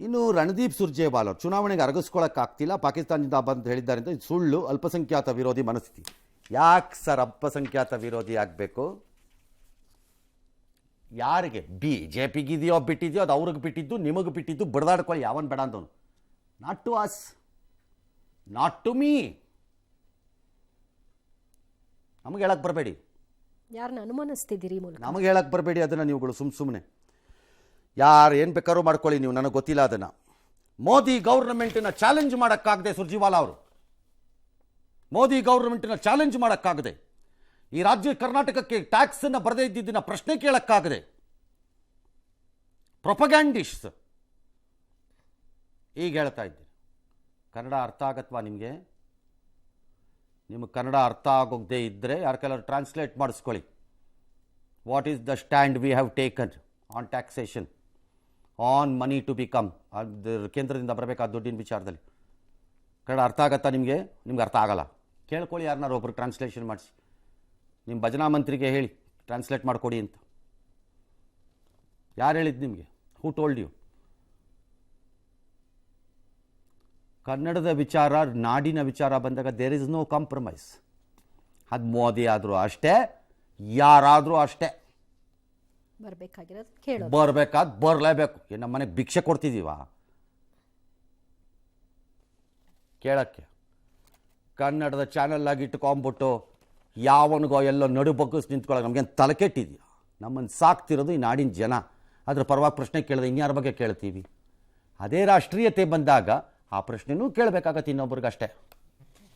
ಇನ್ನು ರಣದೀಪ್ ಸುರ್ಜೇವಾಲಾ ಅವರು ಚುನಾವಣೆಗೆ ಅರಗಿಸ್ಕೊಳ್ಳೋಕ್ಕಾಗ್ತಿಲ್ಲ, ಪಾಕಿಸ್ತಾನದಿಂದ ಬಂದು ಹೇಳಿದ್ದಾರೆ ಅಂತ. ಇದು ಸುಳ್ಳು. ಅಲ್ಪಸಂಖ್ಯಾತ ವಿರೋಧಿ ಮನಸ್ಥಿತಿ. ಯಾಕೆ ಸರ್ ಅಲ್ಪಸಂಖ್ಯಾತ ವಿರೋಧಿ ಆಗಬೇಕು? ಯಾರಿಗೆ? BJPಗಿದೆಯೋ ಬಿಟ್ಟಿದೆಯೋ ಅದು ಅವ್ರಿಗೆ ಬಿಟ್ಟಿದ್ದು, ನಿಮಗೆ ಬಿಟ್ಟಿದ್ದು. ಬಡ್ದಾಡ್ಕೊಳ್ಳಿ, ಯಾವನ್ ಬೇಡ ಅಂದವನು. Not to us, not to me. ನಮಗೆ ಹೇಳಕ್ಕೆ ಬರಬೇಡಿ. ಯಾರನ್ನ ಅನುಮಾನಿಸ್ತಿದ್ದೀರಿ ಮೂಲಕ ನಮಗೆ ಹೇಳಕ್ಕೆ ಬರಬೇಡಿ ಅದನ್ನು ನೀವುಗಳು ಸುಮ್ಮನೆ. ಯಾರು ಏನು ಬೇಕಾದ್ರೂ ಮಾಡ್ಕೊಳ್ಳಿ ನೀವು, ನನಗೆ ಗೊತ್ತಿಲ್ಲ ಅದನ್ನು. ಮೋದಿ ಗೌರ್ಮೆಂಟನ್ನ ಚಾಲೆಂಜ್ ಮಾಡೋಕ್ಕಾಗದೆ ಸುರ್ಜೇವಾಲಾ ಅವರು, ಮೋದಿ ಗೌರ್ಮೆಂಟನ್ನ ಚಾಲೆಂಜ್ ಮಾಡೋಕ್ಕಾಗದೆ, ಈ ರಾಜ್ಯ ಕರ್ನಾಟಕಕ್ಕೆ ಟ್ಯಾಕ್ಸನ್ನು ಬರದೇ ಇದ್ದಿದ್ದನ್ನು ಪ್ರಶ್ನೆ ಕೇಳೋಕ್ಕಾಗದೆ, ಪ್ರೊಪಗ್ಯಾಂಡಿಸ್ಟ್ ಈಗ ಹೇಳ್ತಾ ಇದ್ದೀನಿ. ಕನ್ನಡ ಅರ್ಥ ಆಗತ್ವಾ ನಿಮಗೆ? ನಿಮಗೆ ಕನ್ನಡ ಅರ್ಥ ಆಗೋಗದೇ ಇದ್ದರೆ ಯಾರು ಕೆಲವರು ಟ್ರಾನ್ಸ್ಲೇಟ್ ಮಾಡಿಸ್ಕೊಳ್ಳಿ. What is the stand we have taken on taxation, on money to become, ಕೇಂದ್ರದಿಂದ ಬರಬೇಕಾದ ದುಡ್ಡಿನ ವಿಚಾರದಲ್ಲಿ. ಕನ್ನಡ ಅರ್ಥ ಆಗತ್ತಾ ನಿಮಗೆ? ನಿಮ್ಗೆ ಅರ್ಥ ಆಗಲ್ಲ. ಕೇಳ್ಕೊಳ್ಳಿ, ಯಾರನ್ನಾರು ಒಬ್ರು ಟ್ರಾನ್ಸ್ಲೇಷನ್ ಮಾಡಿಸಿ. ನಿಮ್ಮ ಭಜನಾ ಮಂತ್ರಿಗೆ ಹೇಳಿ ಟ್ರಾನ್ಸ್ಲೇಟ್ ಮಾಡಿಕೊಡಿ ಅಂತ. ಯಾರು ಹೇಳಿದ್ದು ನಿಮಗೆ? Who told you? ಕನ್ನಡದ ವಿಚಾರ, ನಾಡಿನ ವಿಚಾರ ಬಂದಾಗ ದೇರ್ ಇಸ್ ನೋ ಕಾಂಪ್ರಮೈಸ್. ಅದು ಮೋದಿ ಆದರೂ ಅಷ್ಟೇ, ಯಾರಾದರೂ ಅಷ್ಟೇ. ಬರಬೇಕಾದ್ ಬರಲೇಬೇಕು. ಏನು ನಮ್ಮ ಮನೆಗೆ ಭಿಕ್ಷೆ ಕೊಡ್ತಿದ್ದೀವ ಕೇಳಕ್ಕೆ? ಕನ್ನಡದ ಚಾನಲ್ಲಾಗಿ ಇಟ್ಕೊಂಬಿಟ್ಟು ಯಾವನಿಗೋ ಎಲ್ಲೋ ನಡು ಬಗ್ಗಿಸಿ ನಿಂತ್ಕೊಳ್ಳೋಕೆ ನಮಗೇನು ತಲೆ ಕೆಟ್ಟಿದೆಯಾ? ನಮ್ಮನ್ನು ಸಾಕ್ತಿರೋದು ಈ ನಾಡಿನ ಜನ. ಅದ್ರ ಪರವಾಗಿ ಪ್ರಶ್ನೆ ಕೇಳಿದೆ ಇನ್ಯಾರ ಬಗ್ಗೆ ಕೇಳ್ತೀವಿ? ಅದೇ ರಾಷ್ಟ್ರೀಯತೆ ಬಂದಾಗ ಆ ಪ್ರಶ್ನೆನೂ ಕೇಳಬೇಕಾಗತ್ತೆ ಇನ್ನೊಬ್ರಿಗಷ್ಟೇ.